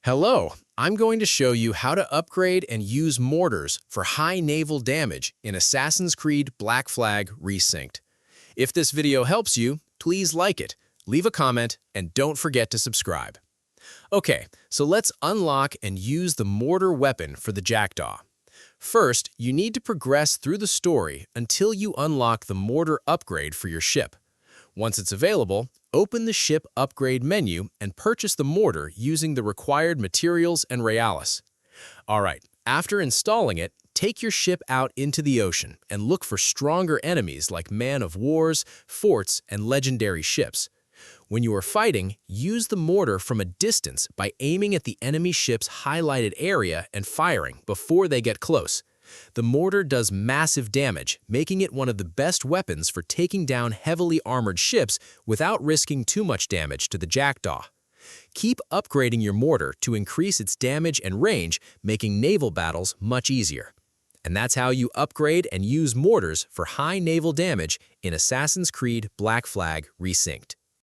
Hello, I'm going to show you how to upgrade and use mortars for high naval damage in Assassin's Creed Black Flag Resynced. If this video helps you, please like it, leave a comment, and don't forget to subscribe. Okay, so let's unlock and use the mortar weapon for the Jackdaw. First, you need to progress through the story until you unlock the mortar upgrade for your ship. Once it's available, open the ship upgrade menu and purchase the mortar using the required materials and realis. Alright, after installing it, take your ship out into the ocean and look for stronger enemies like man-of-wars, forts, and legendary ships. When you are fighting, use the mortar from a distance by aiming at the enemy ship's highlighted area and firing before they get close. The mortar does massive damage, making it one of the best weapons for taking down heavily armored ships without risking too much damage to the Jackdaw. Keep upgrading your mortar to increase its damage and range, making naval battles much easier. And that's how you upgrade and use mortars for high naval damage in Assassin's Creed Black Flag Resynced.